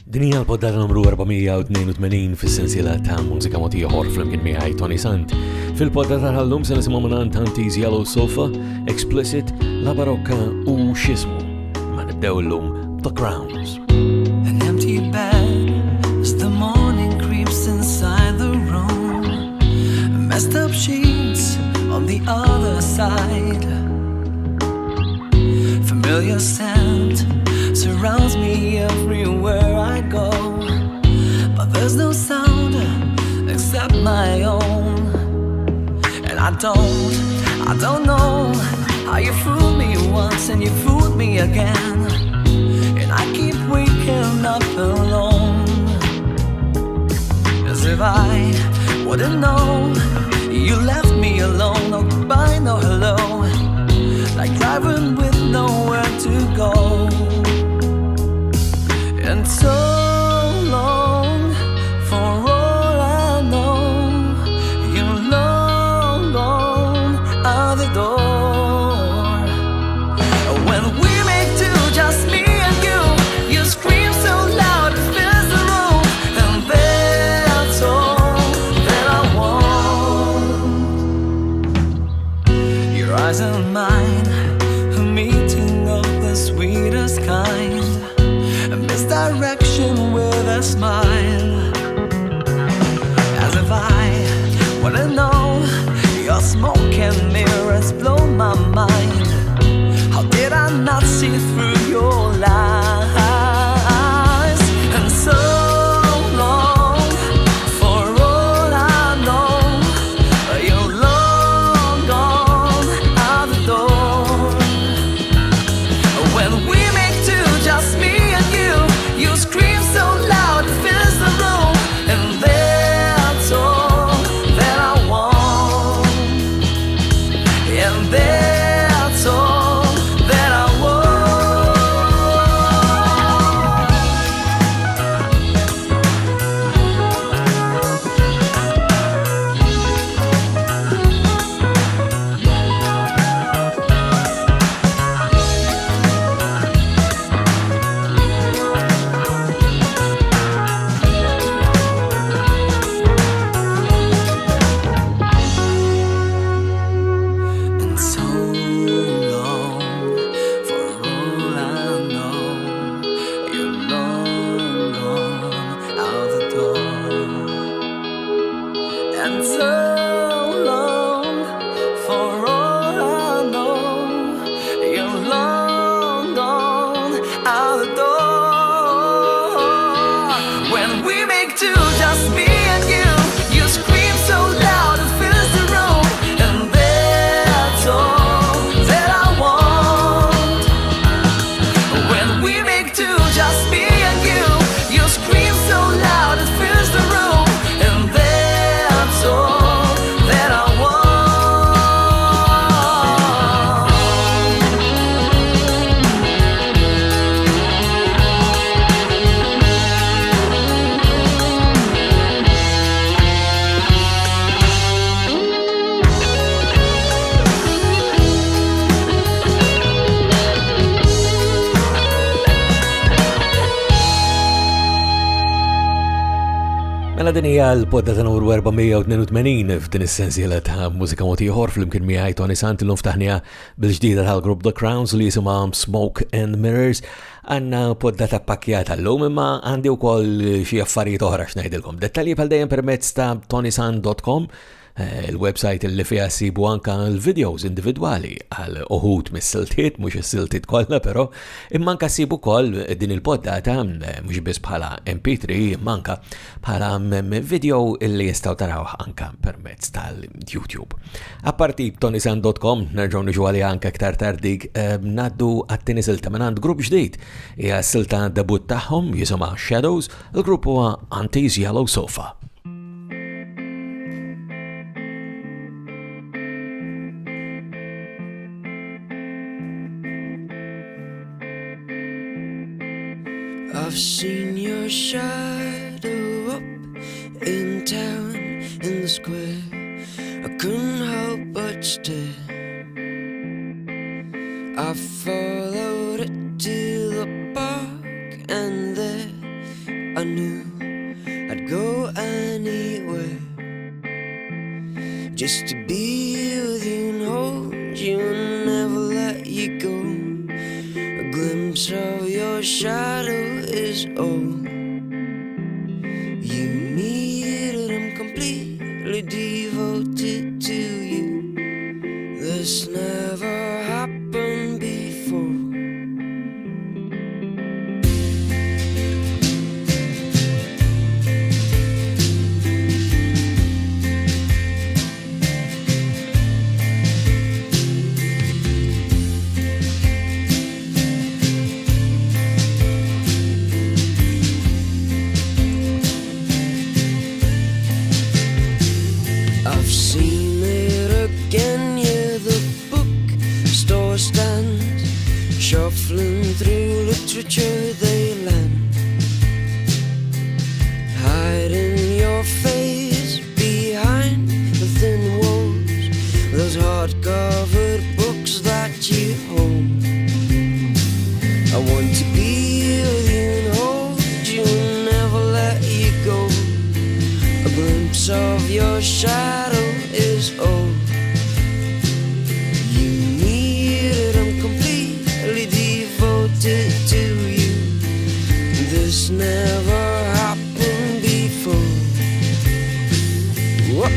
Din hija l-poddata numru 482 fis-sensiela ta' mużika mod ieħor flimkien miegħi Toni Sant. Fil-poddata tal-lum se nisimgħu minn Tanti's Yellow Sofa, Explicit, La Barocca u x'ismu. Ma nibdew illum The Crowns. An empty bed as the morning creeps inside the room. Messed up sheets on the other side. Familiar scent surrounds me everywhere I go, but there's no sound except my own. And I don't know how you fooled me once and you fooled me again, and I keep waking up alone, as if I wouldn't know. You left me alone, no goodbye, no hello, like driving with nowhere to go. And so long, for all I know, you're long gone out the door. When we make two, just me and you, you scream so loud it fills the room, and that's all that I want. Your eyes and mine, a meeting of the sweetest kind. Misdirection with a smile, as if I wouldn't know. Your smoke and mirrors blow my mind. How did I not see through your lies? And so long, for all I know, you're long gone out the door. When we make two, just me and you scream so loud it fills the room, and that's all that I want, and that's all that I want. Mela din hija l-poddata numru 482 f'din is-sensiela ta' mużika mod ieħor flimkien miegħi Toni Sant illum ftaħniha bil-ġdida tal-grupp The Crowns li jisimha Smoke and Mirrors. Għandna poddata pakkjata llum imma għandi wkoll xi affarijiet oħra x'ngħidilkom. Dettalji bħal dejjem permezz ta' ToniSant.com, il-website li fiha ssibu anke l-videos individwali għal uħud mis-siltiet, mhux is-siltiet kollha però, imma anke ssibu wkoll din il-poddata mhux biss bħala MP3, imma anke bħala video illi jistgħu tarawh anke permezz tal-YouTube. Apparti ToniSant.com nerġgħu niġu għaliha anke aktar tardik ngħaddu għat-tieni silta minn għand grupp ġdid. Hija s-silta debut tagħhom jisimha Shadows, il-grupp huwa Tanti's Yellow Sofa. I've seen your shadow up in town, in the square. I couldn't help but stare. I followed it to the park, and there I knew I'd go anywhere just to be with you and hold you and never let you go. A glimpse of your shadow is all you needed. I'm completely devoted to you. This never happened before. I've seen it again, yeah, the bookstore stands shuffling through literature they land, hiding your face behind the thin walls, those hard-covered books that you hold. I want to be with you and hold you and never let you go. A glimpse of your shadow is all you needed. I'm completely devoted to you. This never happened before. Whoa.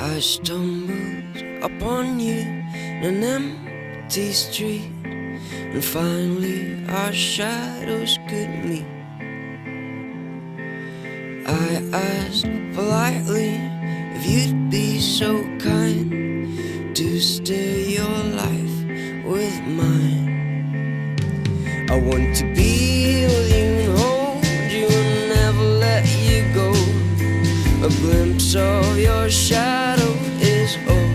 I stumbled upon you in an empty street, and finally our shadows could meet. I asked politely if you'd be so kind to stay your life with mine. I want to be with you and hold you and never let you go. A glimpse of your shadow is all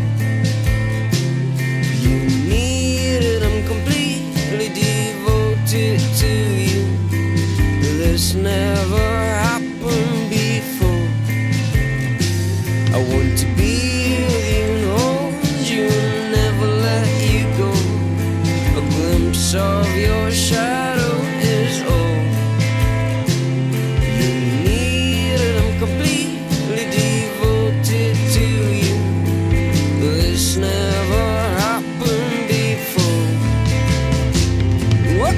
you needed. I'm completely devoted to you. This never happened before. I want to be with you and hold you and never let you go. A glimpse of your shadow is all you needed. I'm completely devoted to you. This never happened before. Whoop.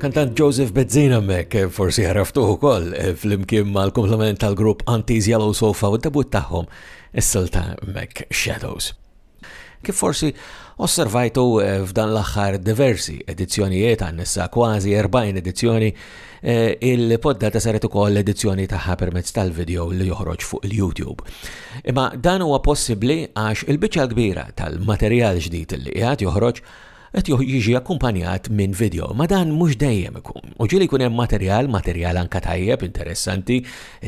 Kantant Joseph Bezzina mek forsi ħaraftuħu koll fl-imkien mal-komplement tal-grupp Auntie's Yellow Sofa u d-debut tagħhom is-silta mek Shadows. Kif forsi osservajtu f'dan l-aħħar diversi edizzjonijiet għannissa kważi 40 edizzjoni, il-poddata saret ukoll edizzjoni tagħha permezz tal-video li joħroġ fuq il-YouTube. Imma dan huwa possibbli għax il-biċċa kbira tal-materjal ġdid li qiegħed joħroġ qed jiġi akkumpanjat minn video, ma dan mhux dejjem ikun. U ġieli jkun hemm materjal anke tajjeb interessanti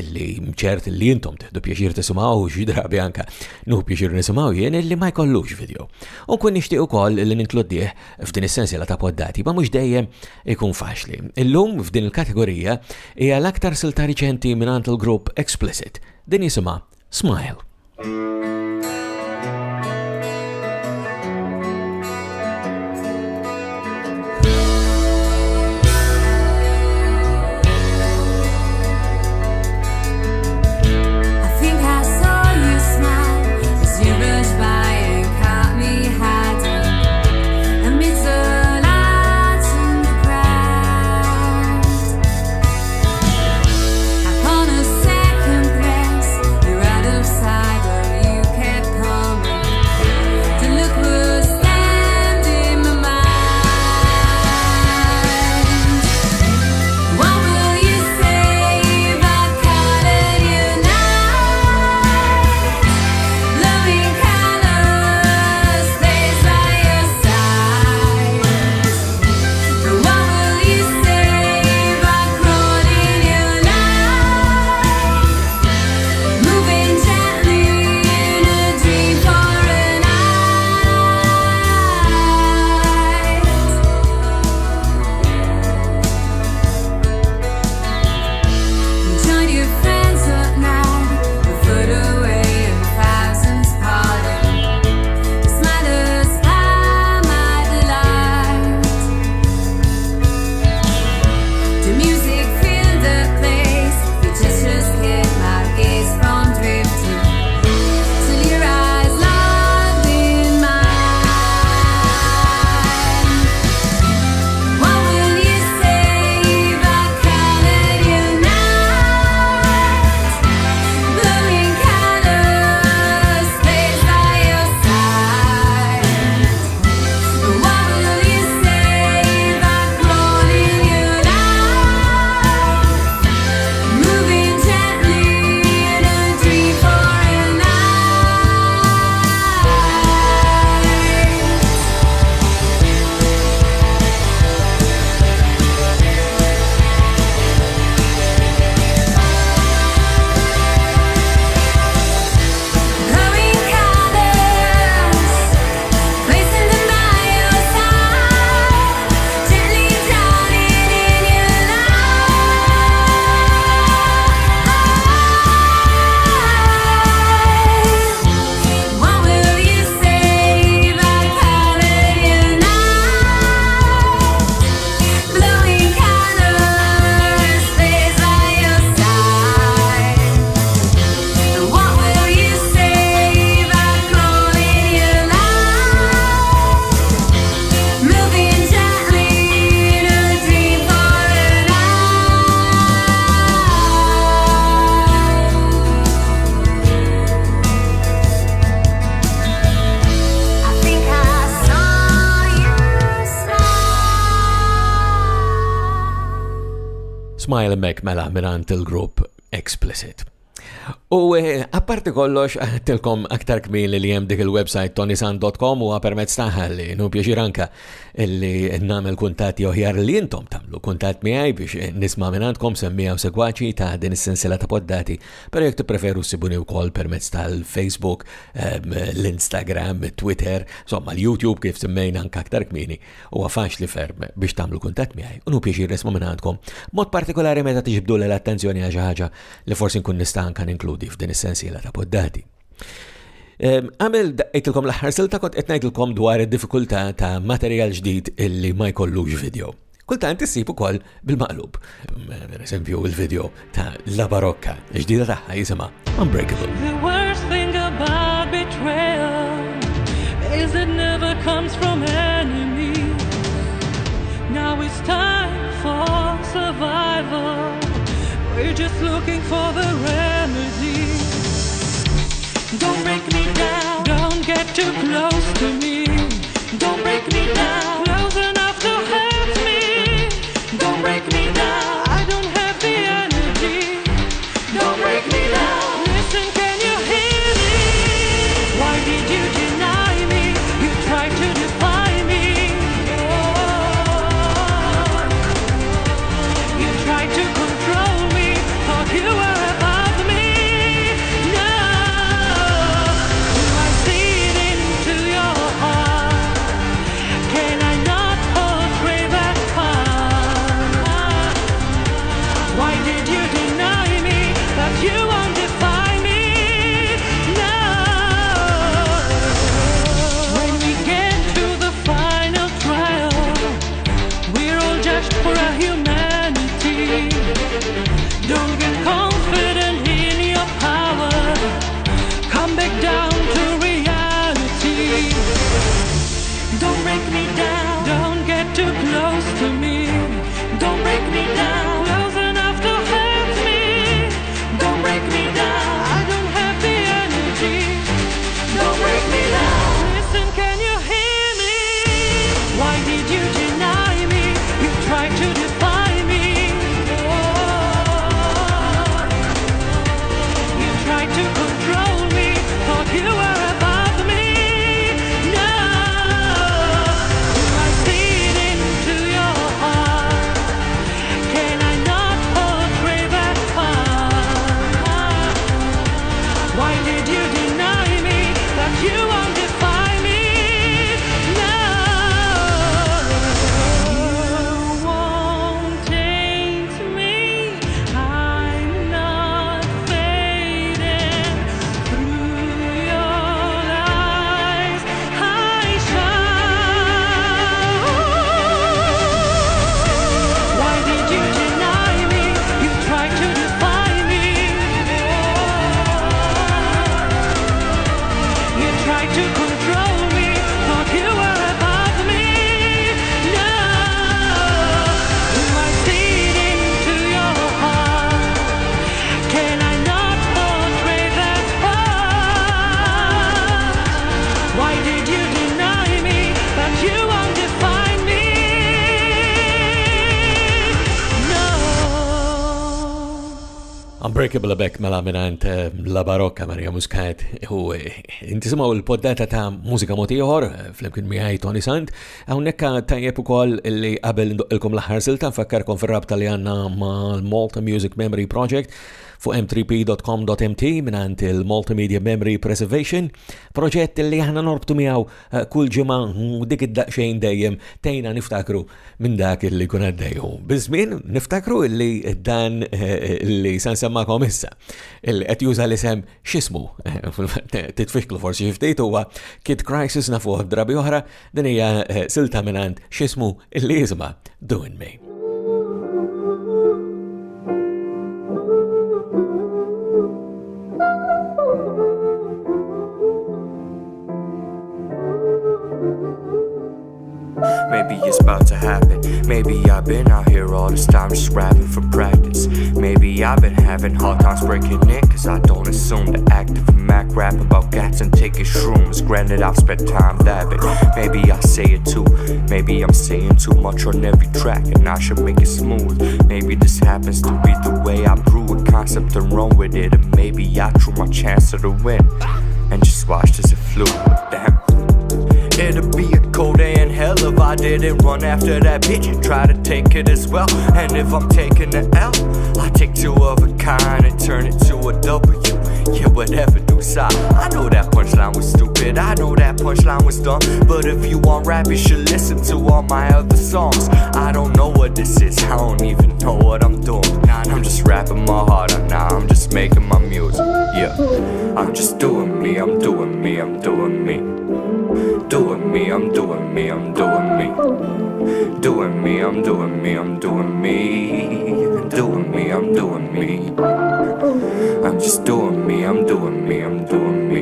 li ċert li intom tieħdu pjaċir tisimgħu xi drabi anke nuħu pjaċir nisimgħu jien illi ma jkollux video. U nkun nixtieq ukoll li ninkludih f'din is-sensiela ta' poddati, ma mhux dejjem ikun faċli. Illum f'din il-kategorija hija l-aktar silta riċenti mingħand il-grupp Explicit. Din jisimha Smile. Upon a second place, you're out of sight, but you Smile Mek mela minant il-grupp Explicit. U apparti kollox, tilkom aktar kmini li jem dik il-website ToniSant.com u permezz taħħa li nu pjaċir anka li namel kuntatti oħjar li jintom tamlu kuntatt miħaj biex nisma minantkom semmija u segwaċi ta' din is-sensila ta' poddati, pero jek preferu sibuni u kol permezz tal-Facebook, l-Instagram, Twitter, somma l-YouTube kif semmejna anka aktar kmini u għafax li ferm biex tamlu kuntatt miħaj. U nu pjaċir nisma minantkom mod partikolari meta tiġibdu l-attenzjoni għaxa ħaġa li forsi nkun nista' anka inkludi f'din is-sensiela ta' poddati. Għamil daqqajtilkom l-ħar silta kont etnajtilkom dwar id-diffikultà ta' materjal ġdid illi ma jkollux video. Kultant issib ukoll bil-maqlub. Per esempio il-video ta' La Barocca, ġdida tagħha jisimha Unbreakable. The worst thing about betrayal is it never comes from enemies. Now it's time for survival. We're just looking for the remedy. Don't break me down, don't get too close to me. Don't break me down, close enough to hurt me. Don't break me down, I don't have the energy. Don't break me down, listen, can you hear me? Why did you deny me? You tried to defy me. Oh, you tried to control me, thought you were above me. No, do I see it into your heart? Can I not portray that part? Why did you deny me that you won't defy me? No. When we get to the final trial, we're all judged for our humanity. Don't get confident in your power. Come back down to reality. Don't break me down. Don't get too close to me. Don't break me down. Close enough to hurt me. Don't break me down. I don't have the energy. Don't break me down. Listen, can you hear me? Why did you deny me? You tried to defy me. Oh, you tried to control me. Thought you were above me. No, do I see it into your heart? Can I not portray that part? Why did you deny me that you won't defy me? No, you won't taint me. I'm not fading. Through your eyes I shine. Why did you deny me? You tried to defy me. You tried to control me. Thought you were above me. No, do I see it into your heart? Can I not portray that part? Why did you deny me that you won't define me? No. Unbreakable Back mela minant La Barocca Marija Muscat u intisimaw il-poddata ta' mużika moti ieħor fl-imkien miħaj Toni Sant, hawnhekk tajjeb ukoll li qabel ndoqqilkom l-aħħar silta nfakkarkom fir-rabta li għandna mal-Malta Music Memory Project fuq m3p.com.mt minant il-Multimedia Memory Preservation, proġett li aħna norbtu miegħu kull ġimgħa u dik id-daqsxejn dejjem tejna niftakru minn dak li kun għaddejju. Biżmien niftakru li dan li se nsemmakom issa li qed juża l-isem x'ismu titfixklu forsi xi ftit huwa Kid Crisis nafuh drabi oħra, din hija silta minant x'ismu li jisimha Doing Me. Maybe it's about to happen. Maybe I've been out here all this time just rapping for practice. Maybe I've been having hard times breaking it, cause I don't assume the active Mac rap about gats and taking shrooms. Granted, I've spent time dabbing. Maybe I say it too. Maybe I'm saying too much on every track and I should make it smooth. Maybe this happens to be the way I brew a concept and run with it. And maybe I drew my chance to the win and just watched as it flew. Damn. It'll be a cold day in hell if I didn't run after that bitch and try to take it as well. And if I'm taking the L, I take two of a kind and turn it to a W. Yeah, whatever, do side. I know that punchline was stupid, I know that punchline was dumb, but if you want rap, you should listen to all my other songs. I don't know what this is, I don't even know what I'm doing. I'm just rapping my heart out now, I'm just making my music. Yeah, I'm just doing me, I'm doing me, I'm doing me. Doing me, I'm doing me, I'm doing me. Doing me, I'm doing me, I'm doing me. Doing me, I'm doing me. I'm just doing me, I'm doing me, I'm doing me.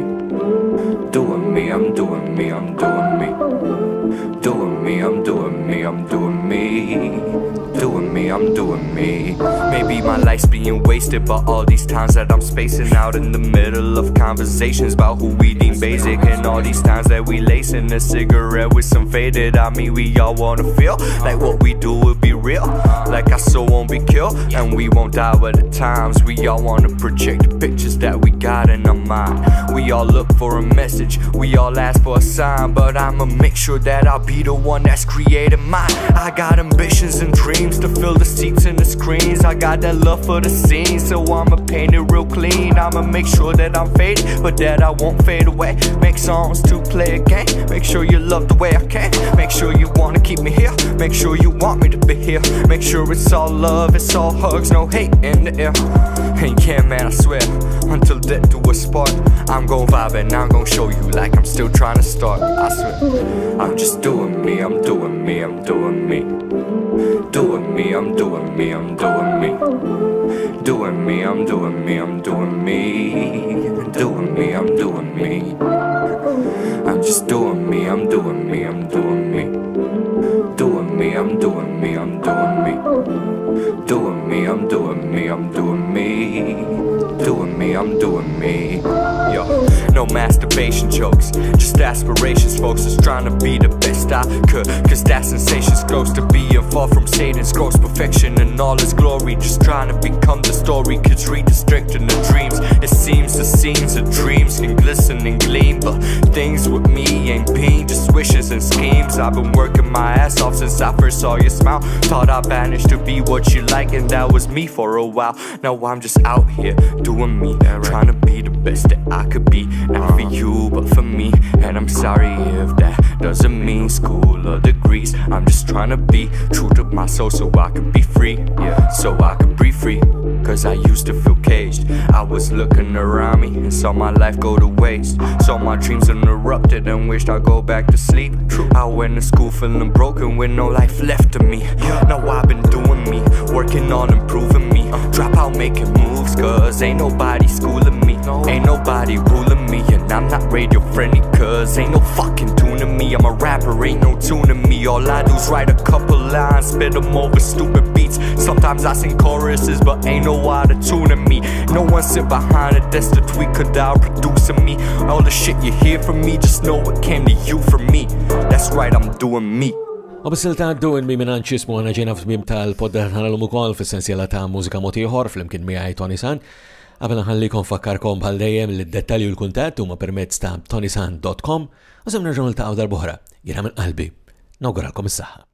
Doing me, I'm doing me, I'm doing me. Doing me, I'm doing me, I'm doing me. Doing me, I'm doing me. Maybe my life's being wasted by all these times that I'm spacing out in the middle of conversations about who we deem basic, and all these times that we lacing a cigarette with some faded. I mean, we all wanna feel like what we do will be real, like our soul won't be killed and we won't die with the times. We all wanna project the pictures that we got in our mind. We all look for a message, we all ask for a sign, but I'ma make sure that I'll be the one that's creating mine. I got ambitions and dreams to fill the seats and the screens. I got that love for the scene, so I'ma paint it real clean. I'ma make sure that I'm faded, but that I won't fade away. Make songs to play a game, make sure you love the way I can. Make sure you wanna keep me here, make sure you want me to be here. Make sure it's all love, it's all hugs, no hate in the air. And yeah man, I swear, until death do us part, I'm gon' vibe and I'm gon' show you like I'm still trying to start. I swear, I'm just doing me, I'm doing me, I'm doing me. Doing me, I'm doing me, I'm doing me. Doing me, I'm doing me, I'm doing me. Doing me, I'm doing me. I'm just doing me, I'm doing me, I'm doing me. Doing me, I'm doing me, I'm doing me. Doing me, I'm doing me, I'm doing me. Doing me, I'm doing me. Yo, no masturbation jokes, just aspirations, folks. Just trying to be the best I could, cause that sensation's close to being far from Satan's gross perfection and all his glory. Just trying to become the story, kids read the strict in the dreams. It seems the scenes of dreams can glisten and gleam, but things with me ain't been just wishes and schemes. I've been working my ass off since I first saw your smile. Thought I managed to be what you like, and that was me for a while. Now I'm just out here doing me, trying to be the best that I could be. Not for you, but for me. And I'm sorry if that doesn't mean school or degrees. I'm just trying to be true to my soul so I could be free. Yeah, so I could breathe free. Cause I used to feel caged. I was looking around me and saw my life go to waste. Saw my dreams interrupted and wished I'd go back to sleep. I went to school feeling broken with no life left to me. Now I've been doing me, working on improving me. Drop out making moves, cause ain't nobody schooling me. Ain't nobody ruling me, and I'm not radio friendly, cause ain't no fucking tuning me. I'm a rapper, ain't no tuning me. All I do's write a couple lines, spit them over stupid beats. Sometimes I sing choruses, but ain't no auto-tuning me. No one sit behind a desk to tweak a dial producing me. All the shit you hear from me, just know it came to you from me. That's right, I'm doing me. U bisil ta' doing mi minan ċismu għana ġena f'tmim tal-podda ħanalum ukoll f'essenzjela ta' mużika moti ieħor fl-imkien miegħi Toni Sant. Qabel nħallikom fakkarkom bħal dejjem li d-dettalji u l-kuntatt huma permezz ta' ToniSant.com u sem nerġgħu niltaqgħu darb'oħra. Jiena minn qalbi nawguralkom is-saħħa.